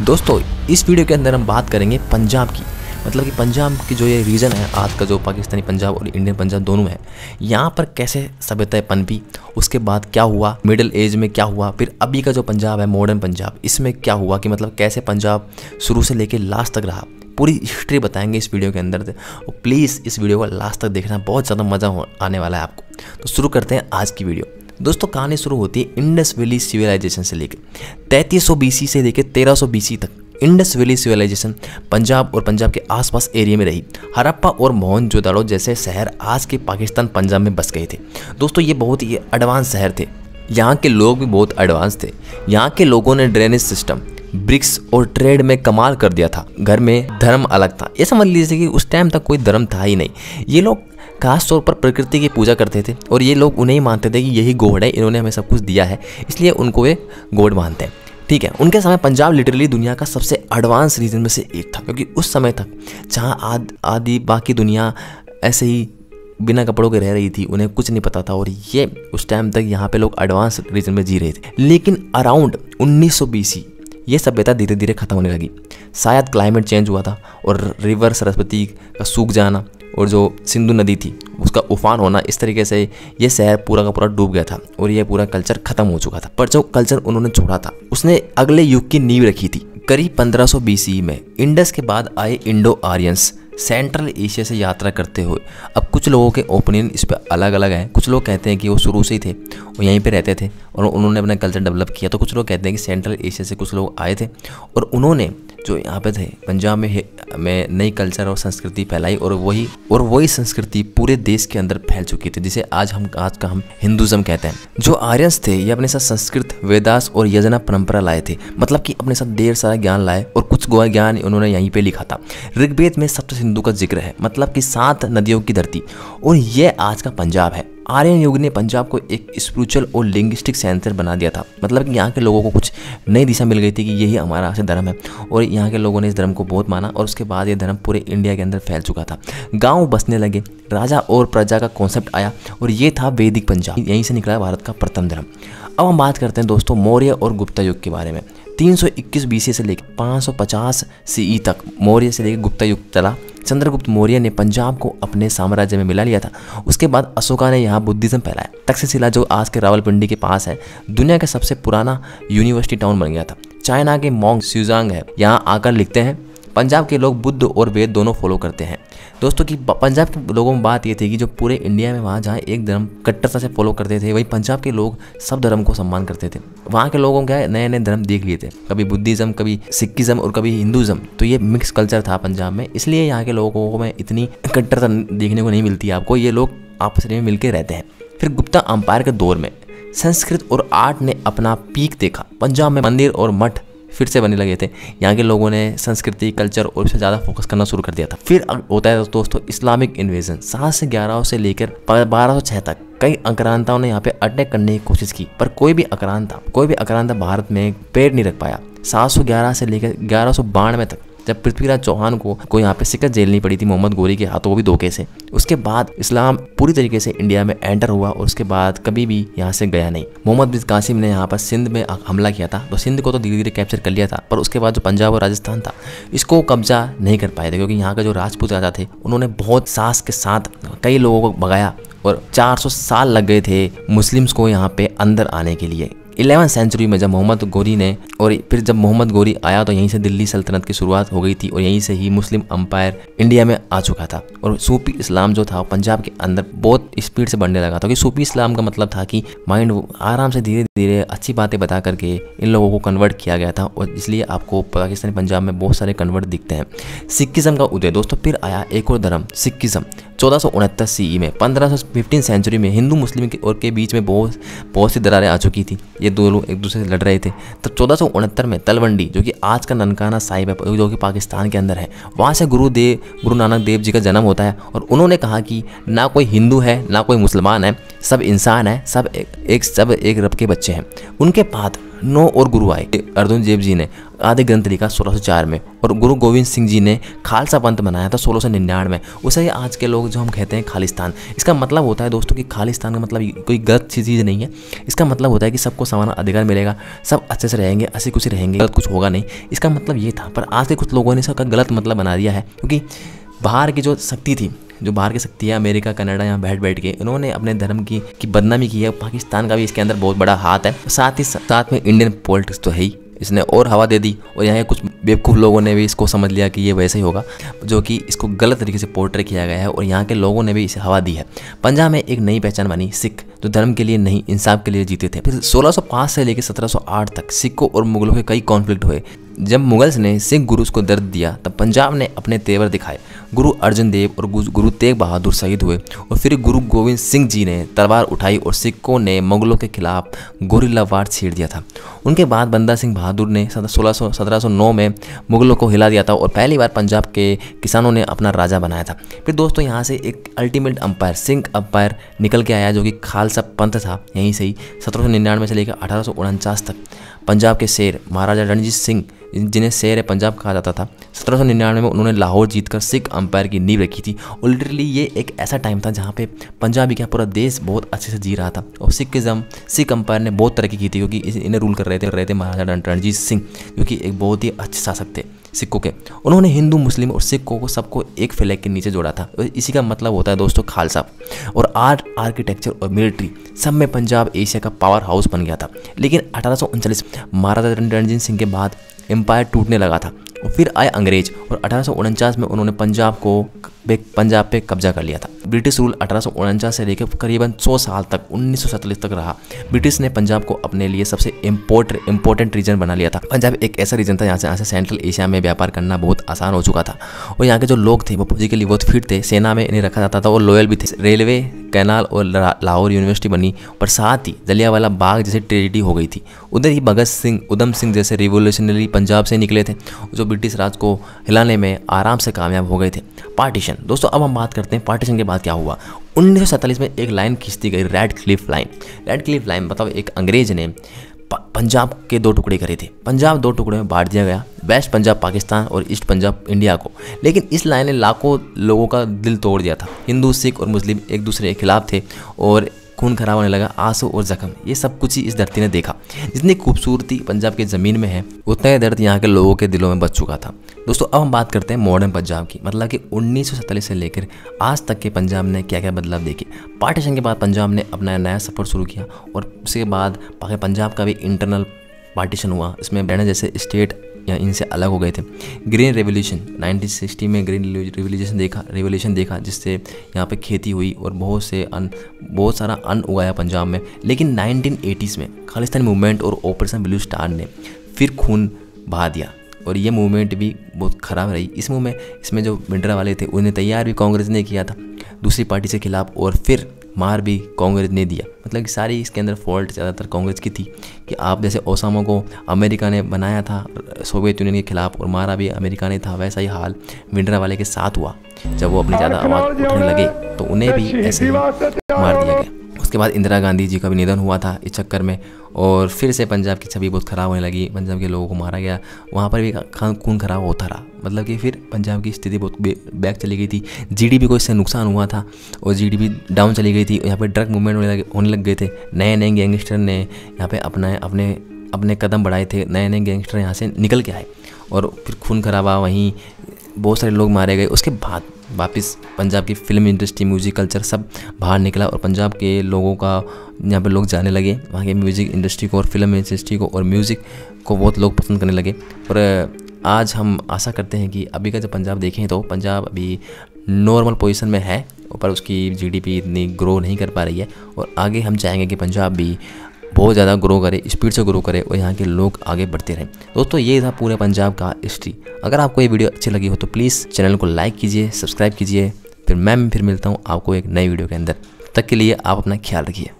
दोस्तों इस वीडियो के अंदर हम बात करेंगे पंजाब की, मतलब कि पंजाब की जो ये रीजन है आज का, जो पाकिस्तानी पंजाब और इंडियन पंजाब दोनों है, यहाँ पर कैसे सभ्यता पनपी, उसके बाद क्या हुआ, मिडिल एज में क्या हुआ, फिर अभी का जो पंजाब है मॉडर्न पंजाब, इसमें क्या हुआ कि मतलब कैसे पंजाब शुरू से लेकर लास्ट तक रहा। पूरी हिस्ट्री बताएंगे इस वीडियो के अंदर से, और प्लीज़ इस वीडियो को लास्ट तक देखना, बहुत ज़्यादा मज़ा आने वाला है आपको। तो शुरू करते हैं आज की वीडियो। दोस्तों कहानी शुरू होती है इंडस वैली सिविलाइजेशन से लेकर 3300 BC से लेकर 1300 BC तक। इंडस वैली सिविलाइजेशन पंजाब और पंजाब के आसपास एरिया में रही। हड़प्पा और मोहनजोदड़ो जैसे शहर आज के पाकिस्तान पंजाब में बस गए थे। दोस्तों ये बहुत ही एडवांस शहर थे, यहाँ के लोग भी बहुत एडवांस थे। यहाँ के लोगों ने ड्रेनेज सिस्टम, ब्रिक्स और ट्रेड में कमाल कर दिया था। घर में धर्म अलग था, ये समझ लीजिए कि उस टाइम तक कोई धर्म था ही नहीं। ये लोग खास तौर पर प्रकृति की पूजा करते थे और ये लोग उन्हें ही मानते थे कि यही गॉड है, इन्होंने हमें सब कुछ दिया है, इसलिए उनको वे गॉड मानते हैं। ठीक है, उनके समय पंजाब लिटरली दुनिया का सबसे एडवांस रीजन में से एक था, क्योंकि उस समय तक जहाँ आदि बाकी दुनिया ऐसे ही बिना कपड़ों के रह रही थी, उन्हें कुछ नहीं पता था, और ये उस टाइम तक यहाँ पे लोग एडवांस रीजन में जी रहे थे। लेकिन अराउंड 1900 BC ये सभ्यता धीरे धीरे खत्म होने लगी। शायद क्लाइमेट चेंज हुआ था और रिवर सरस्वती का सूख जाना और जो सिंधु नदी थी उसका उफान होना, इस तरीके से ये शहर पूरा का पूरा डूब गया था और ये पूरा कल्चर खत्म हो चुका था। पर जो कल्चर उन्होंने छोड़ा था उसने अगले युग की नींव रखी थी। करीब 1500 BC में इंडस के बाद आए इंडो आर्यंस सेंट्रल एशिया से यात्रा करते हुए। अब कुछ लोगों के ओपिनियन इस पर अलग अलग हैं। कुछ लोग कहते हैं कि वो शुरू से ही थे, वो यहीं पे रहते थे और उन्होंने अपना कल्चर डेवलप किया। तो कुछ लोग कहते हैं कि सेंट्रल एशिया से कुछ लोग आए थे और उन्होंने जो यहाँ पे थे पंजाब में नई कल्चर और संस्कृति फैलाई, और वही संस्कृति पूरे देश के अंदर फैल चुकी थी, जिसे आज का हम हिंदुज़म कहते हैं। जो आर्यंस थे ये अपने साथ संस्कृत, वेदास और यजना परंपरा लाए थे, मतलब कि अपने साथ ढेर सारा ज्ञान लाए और कुछ ज्ञान उन्होंने यहीं पे लिखा था। ऋग्वेद में सप्त सिंधु का जिक्र है, मतलब कि 7 नदियों की धरती, और ये आज का पंजाब है। आर्यन युग ने पंजाब को एक स्पिरिचुअल और लिंग्विस्टिक सेंटर बना दिया था, मतलब कि यहाँ के लोगों को कुछ नई दिशा मिल गई थी कि यही हमारा असली धर्म है, और यहाँ के लोगों ने इस धर्म को बहुत माना और उसके बाद ये धर्म पूरे इंडिया के अंदर फैल चुका था। गांव बसने लगे, राजा और प्रजा का कॉन्सेप्ट आया और ये था वैदिक पंजाब। यहीं से निकला भारत का प्रथम धर्म। अब हम बात करते हैं दोस्तों मौर्य और गुप्ता युग के बारे में। 321 BC से लेकर 550 CE तक मौर्य से लेकर गुप्ता युग चला। चंद्रगुप्त मौर्य ने पंजाब को अपने साम्राज्य में मिला लिया था। उसके बाद अशोका ने यहाँ बुद्धिज्म फैलाया। तक्षशिला जो आज के रावलपिंडी के पास है, दुनिया का सबसे पुराना यूनिवर्सिटी टाउन बन गया था। चाइना के मोंग शुजांग है, यहाँ आकर लिखते हैं पंजाब के लोग बुद्ध और वेद दोनों फॉलो करते हैं। दोस्तों की पंजाब के लोगों में बात ये थी कि जो पूरे इंडिया में वहाँ जहाँ एक धर्म कट्टरता से फॉलो करते थे, वही पंजाब के लोग सब धर्म को सम्मान करते थे। वहाँ के लोगों के नए नए धर्म देख लिए थे, कभी बुद्धिज़्म, कभी सिखिज़्म और कभी हिंदुज़्म। तो ये मिक्स कल्चर था पंजाब में, इसलिए यहाँ के लोगों में इतनी कट्टरता देखने को नहीं मिलती आपको। ये लोग आपस में मिल के रहते हैं। फिर गुप्ता अम्पायर के दौर में संस्कृत और आर्ट ने अपना पीक देखा। पंजाब में मंदिर और मठ फिर से बनने लगे थे। यहाँ के लोगों ने संस्कृति, कल्चर और इससे ज़्यादा फोकस करना शुरू कर दिया था। फिर होता है दोस्तों इस्लामिक इन्वेजन। 7 से 11 से लेकर 1206 तक कई आक्रांताओं ने यहाँ पे अटैक करने की कोशिश की, पर कोई भी आक्रांता भारत में पैर नहीं रख पाया। 711 से लेकर 1192 तक जब पृथ्वीराज चौहान को यहाँ पे शिकस्त झेलनी पड़ी थी मोहम्मद गोरी के हाथों, वो भी धोखे से। उसके बाद इस्लाम पूरी तरीके से इंडिया में एंटर हुआ और उसके बाद कभी भी यहाँ से गया नहीं। मोहम्मद बिन कासिम ने यहाँ पर सिंध में हमला किया था, तो सिंध को तो धीरे धीरे कैप्चर कर लिया था, पर उसके बाद जो पंजाब और राजस्थान था इसको कब्जा नहीं कर पाए थे, क्योंकि यहाँ के जो राजपूत राजा थे उन्होंने बहुत साहस के साथ कई लोगों को भगाया और 400 साल लग गए थे मुस्लिम्स को यहाँ पे अंदर आने के लिए। 11वीं सेंचुरी में जब मोहम्मद गोरी ने, और फिर जब मोहम्मद गोरी आया तो यहीं से दिल्ली सल्तनत की शुरुआत हो गई थी और यहीं से ही मुस्लिम अम्पायर इंडिया में आ चुका था। और सूफी इस्लाम जो था पंजाब के अंदर बहुत स्पीड से बढ़ने लगा था, क्योंकि सूफी इस्लाम का मतलब था कि माइंड आराम से धीरे धीरे अच्छी बातें बता करके इन लोगों को कन्वर्ट किया गया था, और इसलिए आपको पाकिस्तानी पंजाब में बहुत सारे कन्वर्ट दिखते हैं। सिखिज़्म का उदय दोस्तों, फिर आया एक और धर्म सिखिज़्म 1469 CE में। 1515 सेंचुरी में हिंदू मुस्लिम के बीच में बहुत सी दरारें आ चुकी थी, ये दो लोग एक दूसरे से लड़ रहे थे। तो 1469 में तलवंडी, जो कि आज का ननकाना साहिब है, जो कि पाकिस्तान के अंदर है, वहाँ से गुरु नानक देव जी का जन्म होता है। और उन्होंने कहा कि ना कोई हिंदू है ना कोई मुसलमान है, सब इंसान है, सब एक रब के बच्चे हैं। उनके बाद 9 और गुरु आए। अर्जुन देव जी ने आदि ग्रंथ लिखा 1604 में और गुरु गोविंद सिंह जी ने खालसा पंथ बनाया था 1699 में। उसे आज के लोग जो हम कहते हैं खालिस्तान, इसका मतलब होता है दोस्तों कि खालिस्तान का मतलब कोई गलत चीज़ नहीं है। इसका मतलब होता है कि सबको समान अधिकार मिलेगा, सब अच्छे से रहेंगे, हंसी खुशी रहेंगे, गलत कुछ होगा नहीं। इसका मतलब ये था, पर आज के कुछ लोगों ने इसका गलत मतलब बना दिया है, क्योंकि बाहर की जो शक्ति थी, जो बाहर की शक्ति है, अमेरिका कनाडा यहाँ बैठ के इन्होंने अपने धर्म की बदनामी की है। पाकिस्तान का भी इसके अंदर बहुत बड़ा हाथ है। साथ ही साथ में इंडियन पॉलिटिक्स तो है ही, इसने और हवा दे दी। और यहाँ कुछ बेवकूफ़ लोगों ने भी इसको समझ लिया कि ये वैसे ही होगा, जो कि इसको गलत तरीके से पोर्ट्रे किया गया है और यहाँ के लोगों ने भी इसे हवा दी है। पंजाब में एक नई पहचान बनी, सिख, जो धर्म के लिए नहीं इंसाफ के लिए जीते थे। फिर 1605 से लेकर 1708 तक सिखों और मुगलों के कई कॉन्फ्लिक्ट हुए। जब मुगल्स ने सिख गुरुज को दर्द दिया तब पंजाब ने अपने तेवर दिखाए। गुरु अर्जन देव और गुरु तेग बहादुर शहीद हुए और फिर गुरु गोविंद सिंह जी ने तलवार उठाई और सिखों ने मुगलों के खिलाफ गोरिल्ला वार छेड़ दिया था। उनके बाद बंदा सिंह बहादुर ने 1709 में मुगलों को हिला दिया था और पहली बार पंजाब के किसानों ने अपना राजा बनाया था। फिर दोस्तों यहाँ से एक अल्टीमेट अंपायर सिंह अंपायर निकल के आया, जो कि खालसा पंथ था। यहीं से ही 1799 से लेकर 1849 तक पंजाब के शेर महाराजा रणजीत सिंह, जिन्हें शेर ए पंजाब कहा जाता था, 1799 में उन्होंने लाहौर जीतकर सिख अंपायर की नींव रखी थी। और लिटरली ये एक ऐसा टाइम था जहाँ पे पंजाबी क्या पूरा देश बहुत अच्छे से जी रहा था और सिख अंपायर ने बहुत तरक्की की थी, क्योंकि इन्हें रूल कर रहे थे महाराजा रणजीत सिंह, जो कि एक बहुत ही अच्छे शासक थे सिखों के। उन्होंने हिंदू मुस्लिम और सिखों को सबको एक फ्लैग के नीचे जोड़ा था। इसी का मतलब होता है दोस्तों खालसा। और आर्ट, आर्किटेक्चर और मिलिट्री सब में पंजाब एशिया का पावर हाउस बन गया था। लेकिन 1839 महाराजा रणजीत सिंह के बाद एम्पायर टूटने लगा था और फिर आए अंग्रेज और 1849 में उन्होंने पंजाब पे कब्जा कर लिया था। ब्रिटिश रूल 1849 से लेकर करीबन 100 साल तक 1947 तक रहा। ब्रिटिश ने पंजाब को अपने लिए सबसे इम्पोर्टेंट रीजन बना लिया था। पंजाब एक ऐसा रीजन था यहाँ से सेंट्रल एशिया में व्यापार करना बहुत आसान हो चुका था और यहाँ के जो लोग थे वो फिजिकली बहुत फिट थे, सेना में इन्हें रखा जाता था और लॉयल भी थे। रेलवे, कैनाल और लाहौर यूनिवर्सिटी बनी और साथ ही जलियांवाला बाग जैसे ट्रेजेडी हो गई थी। उधर ही भगत सिंह, उधम सिंह जैसे रिवोल्यूशनरी पंजाब से निकले थे, जो ब्रिटिश राज को हिलाने में आराम से कामयाब हो गए थे। पार्टीशन दोस्तों, अब हम बात करते हैं पार्टीशन के बाद क्या हुआ। 1947 में एक लाइन खींच दी गई, red Cliff line. Red Cliff line मतलब एक अंग्रेज ने पंजाब के 2 टुकड़े करे थे। पंजाब 2 टुकड़े में बांट दिया गया, वेस्ट पंजाब पाकिस्तान और ईस्ट पंजाब इंडिया को। लेकिन इस लाइन ने लाखों लोगों का दिल तोड़ दिया था। हिंदू, सिख और मुस्लिम एक दूसरे के खिलाफ थे और खून खराब होने लगा, आंसू और जख्म, ये सब कुछ ही इस धरती ने देखा। जितनी खूबसूरती पंजाब की ज़मीन में है, उतना ही दर्द यहाँ के लोगों के दिलों में बच चुका था। दोस्तों अब हम बात करते हैं मॉडर्न पंजाब की, मतलब कि 1947 से लेकर आज तक के पंजाब ने क्या क्या बदलाव देखे। पार्टीशन के बाद पंजाब ने अपना नया सफ़र शुरू किया और उसके बाद पंजाब का भी इंटरनल पार्टीशन हुआ। इसमें हरियाणा जैसे स्टेट या इनसे अलग हो गए थे। ग्रीन रेवोल्यूशन 1960 में ग्रीन रेवोल्यूशन देखा, जिससे यहाँ पे खेती हुई और बहुत सारा अन्न उगाया पंजाब में। लेकिन 1980s में खालिस्तानी मूवमेंट और ऑपरेशन ब्लू स्टार ने फिर खून बहा दिया और ये मूवमेंट भी बहुत ख़राब रही। इसमें जो भिंडरावाले थे उन्हें तैयार भी कांग्रेस ने किया था दूसरी पार्टी से खिलाफ, और फिर मार भी कांग्रेस ने दिया। मतलब कि सारी इसके अंदर फॉल्ट ज़्यादातर कांग्रेस की थी कि आप जैसे ओसामा को अमेरिका ने बनाया था सोवियत यूनियन के खिलाफ और मारा भी अमेरिका ने था, वैसा ही हाल भिंडरावाले के साथ हुआ। जब वो अपनी ज़्यादा आवाज़ उठाने लगे तो उन्हें भी ऐसे ही मार दिया गया। उसके बाद इंदिरा गांधी जी का भी निधन हुआ था इस चक्कर में और फिर से पंजाब की छवि बहुत ख़राब होने लगी। पंजाब के लोगों को मारा गया, वहाँ पर भी खून खराब होता रहा। मतलब कि फिर पंजाब की स्थिति बहुत बैक चली गई थी। जीडीपी को इससे नुकसान हुआ था और जीडीपी डाउन चली गई थी। यहाँ पे ड्रग मूवमेंट होने लग गए थे। नए गैंगस्टर ने यहाँ पे अपने कदम बढ़ाए थे। नए गैंगस्टर यहाँ से निकल के आए और फिर खून खराबा, वहीं बहुत सारे लोग मारे गए। उसके बाद वापस पंजाब की फिल्म इंडस्ट्री, म्यूज़िक कल्चर सब बाहर निकला और पंजाब के लोगों का यहाँ पे लोग जाने लगे। वहाँ के म्यूज़िक इंडस्ट्री को और फिल्म इंडस्ट्री को और म्यूज़िक को बहुत लोग पसंद करने लगे। और आज हम आशा करते हैं कि अभी का जब पंजाब देखें तो पंजाब अभी नॉर्मल पोजीशन में है, पर उसकी जीडीपी इतनी ग्रो नहीं कर पा रही है और आगे हम चाहेंगे कि पंजाब भी बहुत ज़्यादा ग्रो करे, स्पीड से ग्रो करे और यहाँ के लोग आगे बढ़ते रहें। दोस्तों ये था पूरे पंजाब का हिस्ट्री। अगर आपको ये वीडियो अच्छी लगी हो तो प्लीज़ चैनल को लाइक कीजिए, सब्सक्राइब कीजिए। फिर मैं मिलता हूँ आपको एक नई वीडियो के अंदर। तब तक के लिए आप अपना ख्याल रखिए।